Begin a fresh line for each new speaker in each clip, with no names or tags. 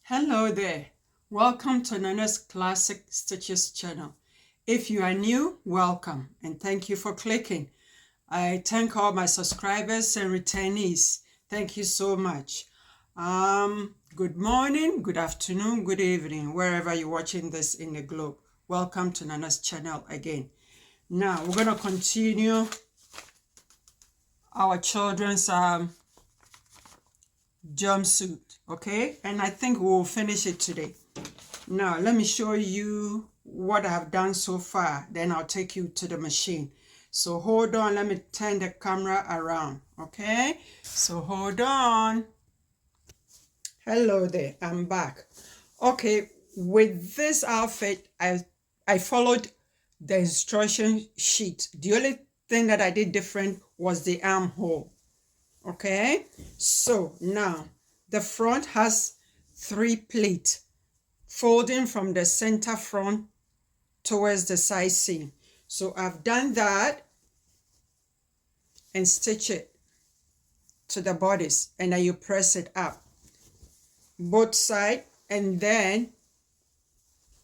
Hello there, welcome to Nana's Classic Stitches channel. If you are new, welcome and thank you for clicking. I thank all my subscribers and returnees. Thank you so much. Good morning, good afternoon, good evening, wherever you're watching this in the globe. Welcome to Nana's channel again. Now we're going to continue our children's jumpsuit, okay, and I think we'll finish it today. Now let me show you what I've done so far, then I'll take you to the machine. So hold on, let me turn the camera around, okay? So hold on. Hello there, I'm back. Okay, with this outfit I followed the instruction sheet. The only thing that I did different was the armhole. Okay, so now the front has 3 pleats folding from the center front towards the side seam. So I've done that and stitch it to the bodice, and then you press it up both sides, and then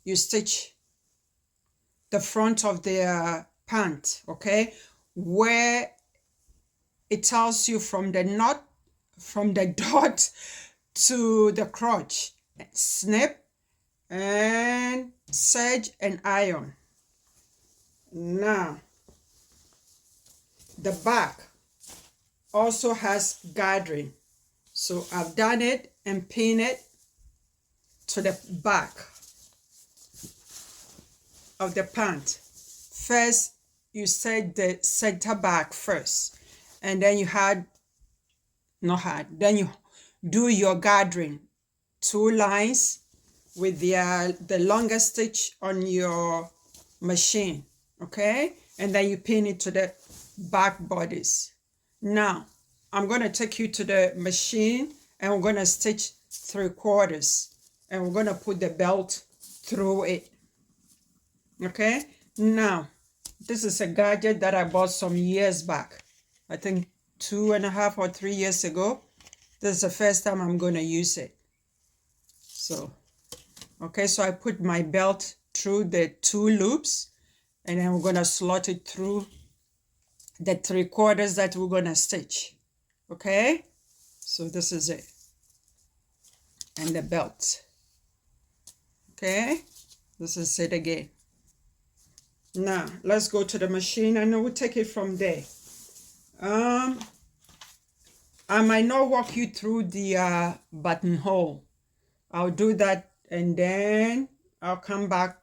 you stitch the front of the pant, okay, where it tells you from the knot, from the dot to the crotch. Snip and serge and iron. Now the back also has gathering, so I've done it and pinned it to the back of the pant. First you set the center back first, and then you then you do your gathering 2 lines with the longest stitch on your machine, okay, and then you pin it to the back bodice. Now I'm going to take you to the machine and we're going to stitch 3/4, and we're going to put the belt through it. Okay, now this is a gadget that I bought some years back, I think 2.5 or 3 years ago. This is the first time I'm going to use it. So okay, so I put my belt through the 2 loops, and then we're going to slot it through the 3/4 that we're going to stitch. Okay, so this is it, and the belt. Okay, this is it again. Now let's go to the machine and we'll take it from there. I might not walk you through the buttonhole. I'll do that and then I'll come back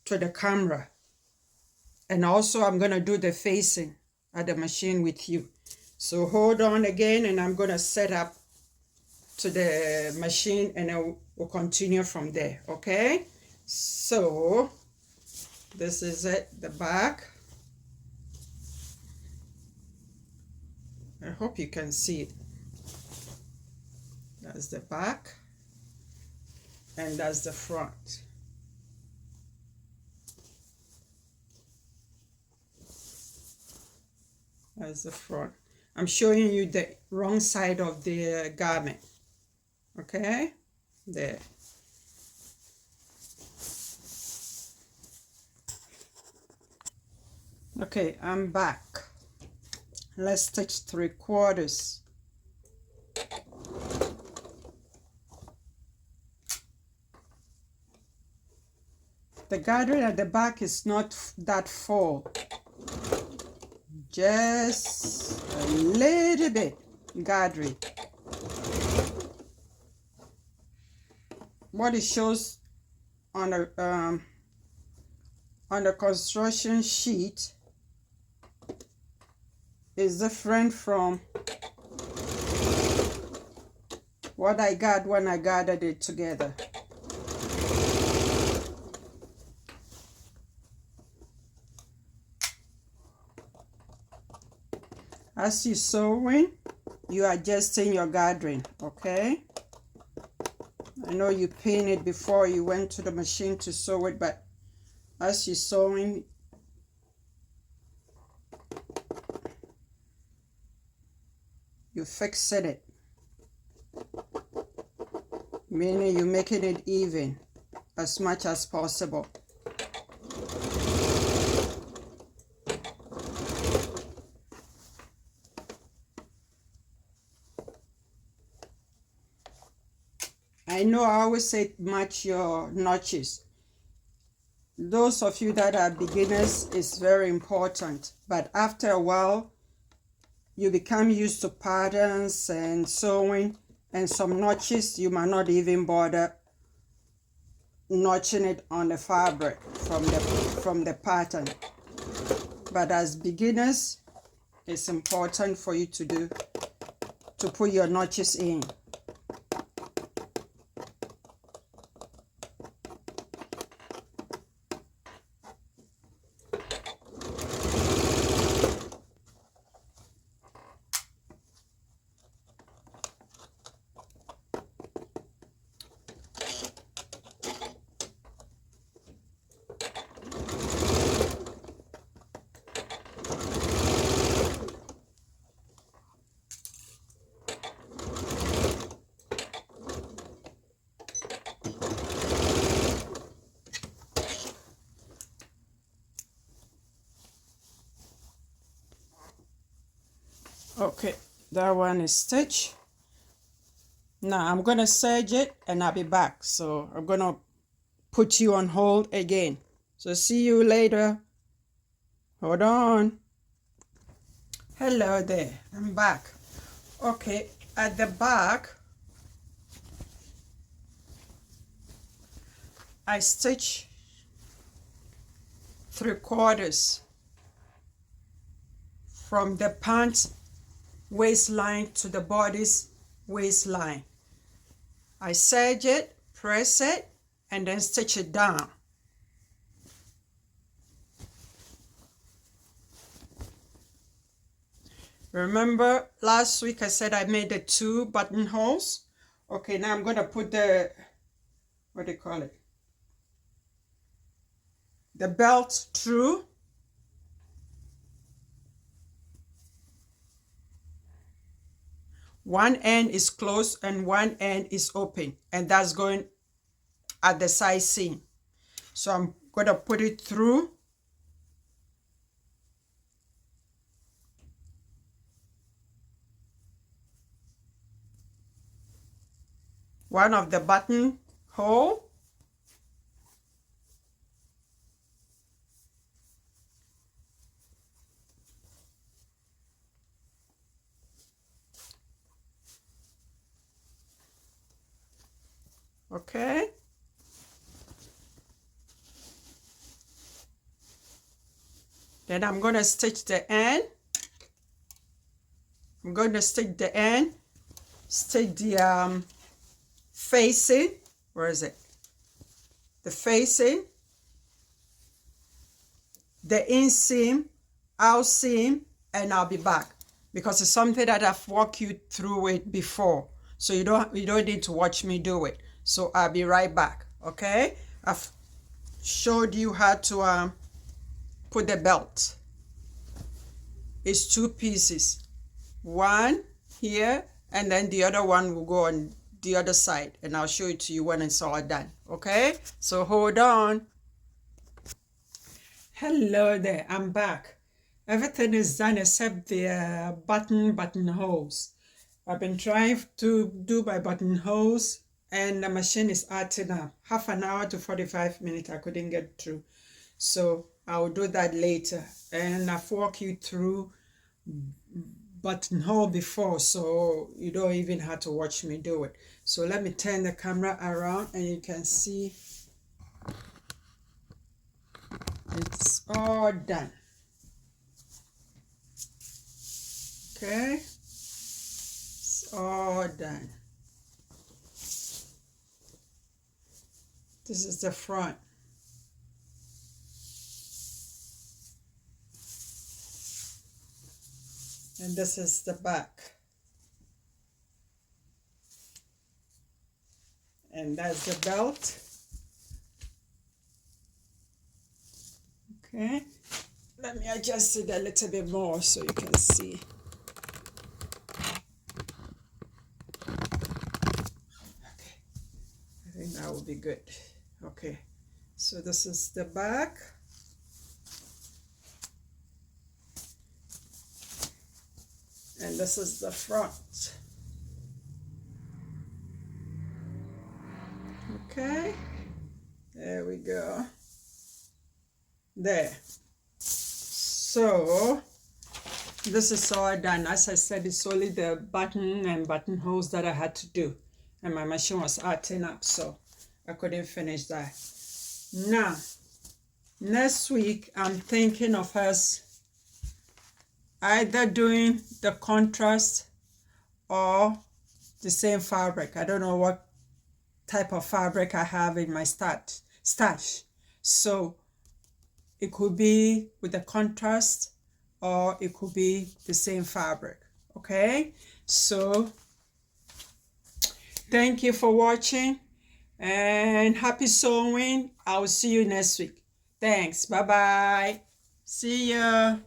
to the camera, and also I'm going to do the facing at the machine with you. So hold on again, and I'm going to set up to the machine and then we'll continue from there. Okay, so this is it, the back. I hope you can see it. That's the back, and that's the front. That's the front. I'm showing you the wrong side of the garment. Okay, there. Okay, I'm back. Let's stitch 3/4. The gathering at the back is not that full, just a little bit gathering. What it shows on the construction sheet is different from what I got when I gathered it together. As you're sewing, you are adjusting your gathering, okay? I know you pinned it before you went to the machine to sew it, but as you're sewing, you fix it. meaning you're making it even as much as possible. I know I always say match your notches. Those of you that are beginners, it's very important, but after a while you become used to patterns and sewing, and some notches you might not even bother notching it on the fabric from the pattern. But as beginners, it's important for you to put your notches in. Okay, that one is stitched. Now I'm gonna serge it and I'll be back. So I'm gonna put you on hold again. So see you later. Hold on. Hello there, I'm back. Okay, at the back, I stitch 3/4 from the pants waistline to the bodice waistline. I serge it, press it, and then stitch it down. Remember last week I said I made the 2 buttonholes? Okay, now I'm gonna put the, what do you call it? The belt through. One end is closed and one end is open, and that's going at the side seam. So I'm gonna put it through. One of the button hole. Okay. Then I'm going to stitch the end. I'm going to stitch the end, stitch the facing. Where is it? The facing, the inseam, out seam, and I'll be back because it's something that I've walked you through it before. So you don't need to watch me do it. So I'll be right back, okay? I've showed you how to put the belt. It's 2 pieces. One here, and then the other one will go on the other side, and I'll show it to you when it's all done, okay? So hold on. Hello there, I'm back. Everything is done except the buttonholes. I've been trying to do my buttonholes, and the machine is acting up. Half an hour to 45 minutes, I couldn't get through. So I'll do that later. And I've walked you through buttonhole before, so you don't even have to watch me do it. So let me turn the camera around and you can see it's all done. Okay, it's all done. This is the front. And this is the back. And that's the belt. Okay, let me adjust it a little bit more so you can see. Okay, think that will be good. Okay, so this is the back. And this is the front. Okay, there we go. There. So this is all done. As I said, it's only the button and buttonholes that I had to do, and my machine was acting up, so I couldn't finish that. Now, next week I'm thinking of us either doing the contrast or the same fabric. I don't know what type of fabric I have in my stash. So it could be with the contrast or it could be the same fabric. Okay, so thank you for watching and happy sewing. I will see you next week. Thanks. Bye bye. See ya.